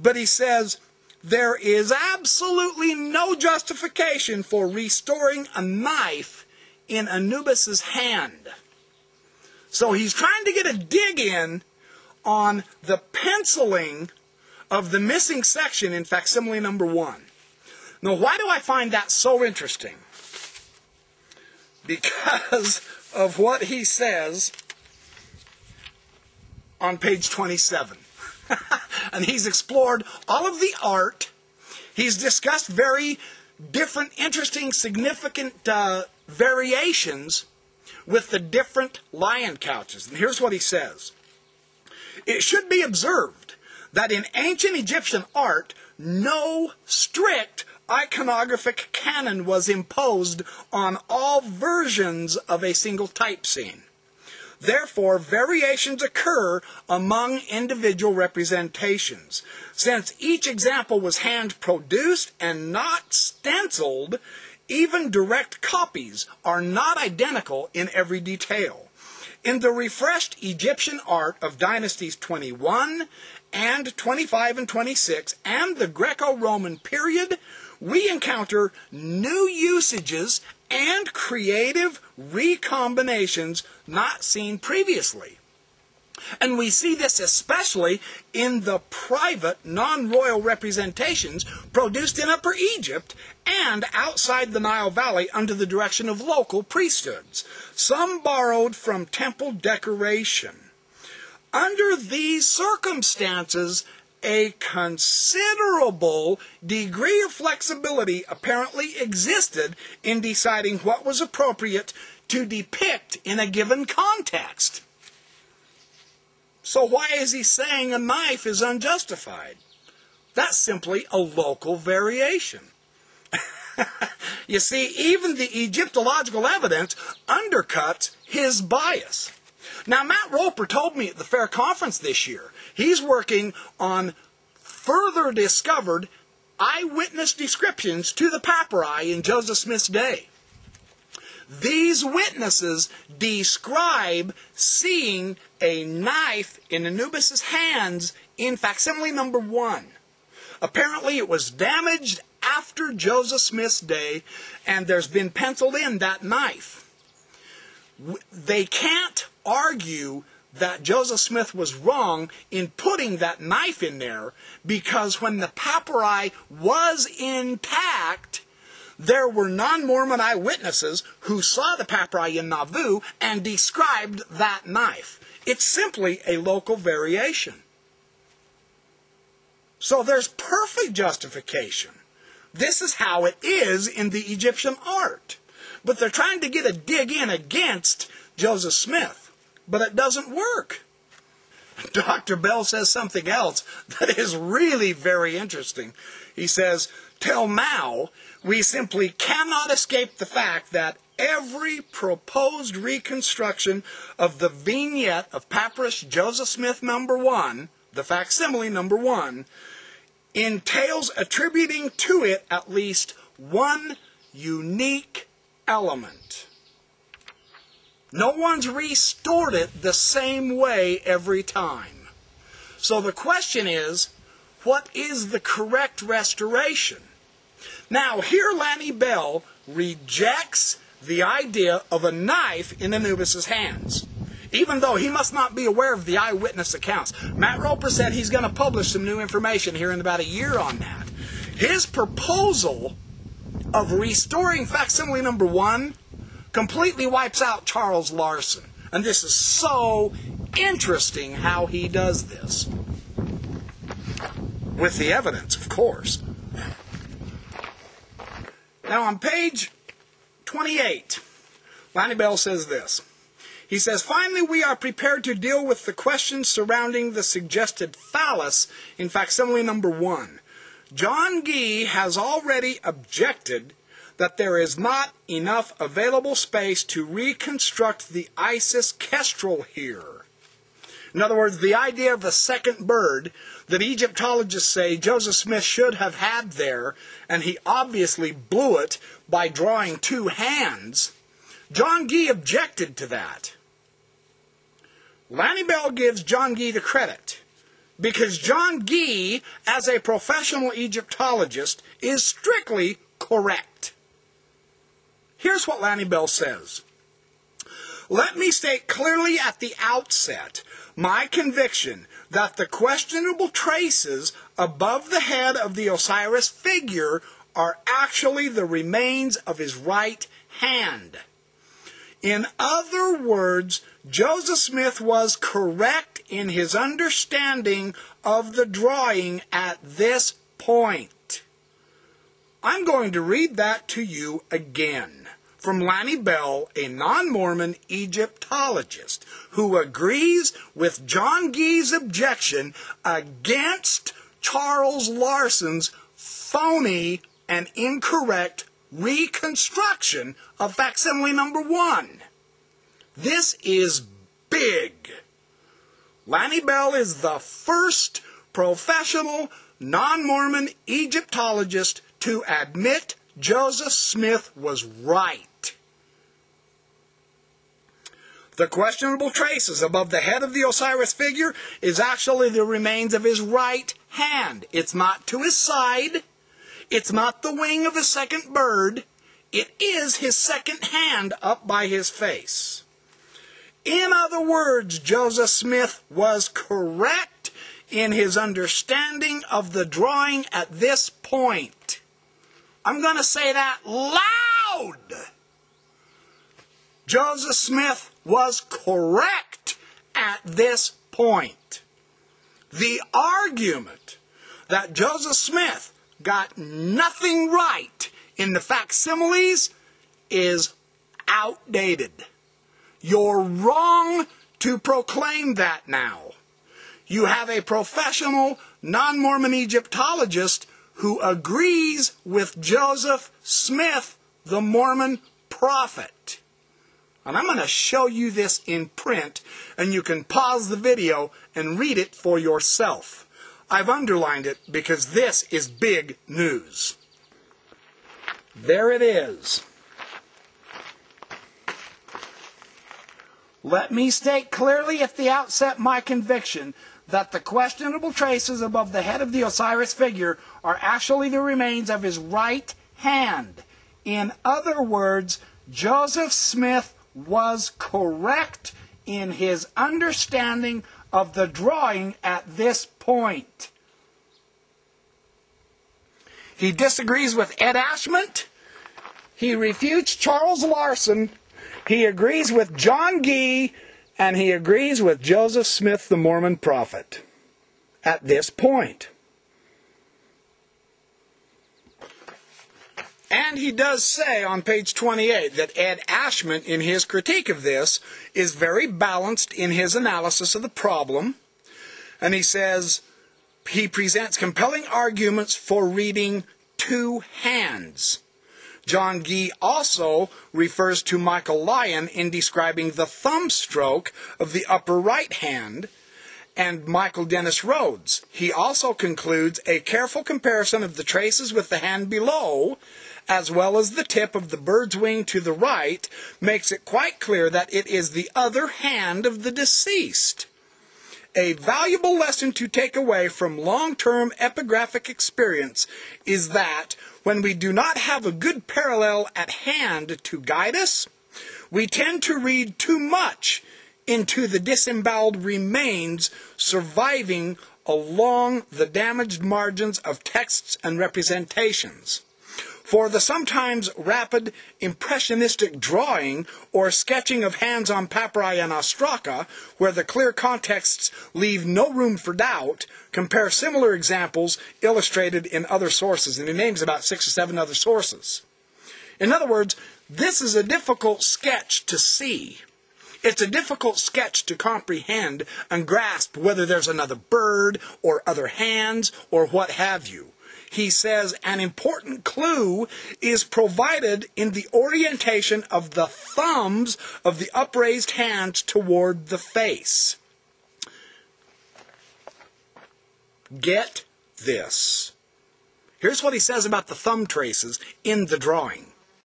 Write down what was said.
But he says, there is absolutely no justification for restoring a knife in Anubis's hand. So he's trying to get a dig in on the penciling of the missing section in facsimile number 1. Now, why do I find that so interesting? Because of what he says on page 27. And he's explored all of the art. He's discussed very different, interesting, significant variations with the different lion couches. And here's what he says. It should be observed that in ancient Egyptian art, no strict iconographic canon was imposed on all versions of a single type scene. Therefore, variations occur among individual representations. Since each example was hand-produced and not stenciled, even direct copies are not identical in every detail. In the refreshed Egyptian art of dynasties 21 and 25 and 26 and the Greco-Roman period, we encounter new usages and creative recombinations not seen previously. And we see this especially in the private non-royal representations produced in Upper Egypt and outside the Nile Valley under the direction of local priesthoods, some borrowed from temple decoration. Under these circumstances, a considerable degree of flexibility apparently existed in deciding what was appropriate to depict in a given context. So why is he saying a knife is unjustified? That's simply a local variation. You see, even the Egyptological evidence undercuts his bias. Now, Matt Roper told me at the Fair Conference this year, he's working on further discovered eyewitness descriptions to the papyri in Joseph Smith's day. These witnesses describe seeing a knife in Anubis's hands in facsimile number 1. Apparently it was damaged after Joseph Smith's day, and there's been penciled in that knife. They can't argue that Joseph Smith was wrong in putting that knife in there, because when the papyri was intact, there were non-Mormon eyewitnesses who saw the papyri in Nauvoo and described that knife. It's simply a local variation. So there's perfect justification. This is how it is in the Egyptian art. But they're trying to get a dig in against Joseph Smith. But it doesn't work. Dr. Bell says something else that is really very interesting. He says, till now, we simply cannot escape the fact that every proposed reconstruction of the vignette of Papyrus Joseph Smith number 1, the facsimile number 1, entails attributing to it at least one unique element. No one's restored it the same way every time. So the question is, what is the correct restoration? Now, here Lanny Bell rejects the idea of a knife in Anubis's hands, even though he must not be aware of the eyewitness accounts. Matt Roper said he's going to publish some new information here in about a year on that. His proposal of restoring facsimile number 1 completely wipes out Charles Larson. And this is so interesting how he does this. With the evidence, of course. Now on page 28, Lanny Bell says this. He says, finally, we are prepared to deal with the questions surrounding the suggested phallus in facsimile number 1. John Gee has already objected that there is not enough available space to reconstruct the Isis kestrel here. In other words, the idea of a second bird that Egyptologists say Joseph Smith should have had there, and he obviously blew it by drawing 2 hands. John Gee objected to that. Lanny Bell gives John Gee the credit, because John Gee, as a professional Egyptologist, is strictly correct. Here's what Lanny Bell says. Let me state clearly at the outset my conviction that the questionable traces above the head of the Osiris figure are actually the remains of his right hand. In other words, Joseph Smith was correct in his understanding of the drawing at this point. I'm going to read that to you again. From Lanny Bell, a non-Mormon Egyptologist, who agrees with John Gee's objection against Charles Larson's phony and incorrect reconstruction of facsimile number 1. This is big. Lanny Bell is the first professional non-Mormon Egyptologist to admit Joseph Smith was right. The questionable traces above the head of the Osiris figure is actually the remains of his right hand. It's not to his side. It's not the wing of a second bird. It is his second hand up by his face. In other words, Joseph Smith was correct in his understanding of the drawing at this point. I'm going to say that loud. Joseph Smith was correct at this point. The argument that Joseph Smith got nothing right in the facsimiles is outdated. You're wrong to proclaim that now. You have a professional non-Mormon Egyptologist who agrees with Joseph Smith, the Mormon prophet. And I'm going to show you this in print, and you can pause the video and read it for yourself. I've underlined it because this is big news. There it is. Let me state clearly at the outset my conviction that the questionable traces above the head of the Osiris figure are actually the remains of his right hand. In other words, Joseph Smith was correct in his understanding of the drawing at this point. He disagrees with Ed Ashmont. He refutes Charles Larson. He agrees with John Gee. And he agrees with Joseph Smith, the Mormon prophet, at this point. And he does say on page 28 that Ed Ashmont, in his critique of this, is very balanced in his analysis of the problem. And he says he presents compelling arguments for reading two hands. John Gee also refers to Michael Lyon in describing the thumb stroke of the upper right hand, and Michael Dennis Rhodes. He also concludes a careful comparison of the traces with the hand below, as well as the tip of the bird's wing to the right, makes it quite clear that it is the other hand of the deceased. A valuable lesson to take away from long-term epigraphic experience is that when we do not have a good parallel at hand to guide us, we tend to read too much into the disemboweled remains surviving along the damaged margins of texts and representations. For the sometimes rapid impressionistic drawing or sketching of hands on papyri and ostraca, where the clear contexts leave no room for doubt, compare similar examples illustrated in other sources. And he names about 6 or 7 other sources. In other words, this is a difficult sketch to see. It's a difficult sketch to comprehend and grasp whether there's another bird or other hands or what have you. He says an important clue is provided in the orientation of the thumbs of the upraised hands toward the face. Get this. Here's what he says about the thumb traces in the drawing.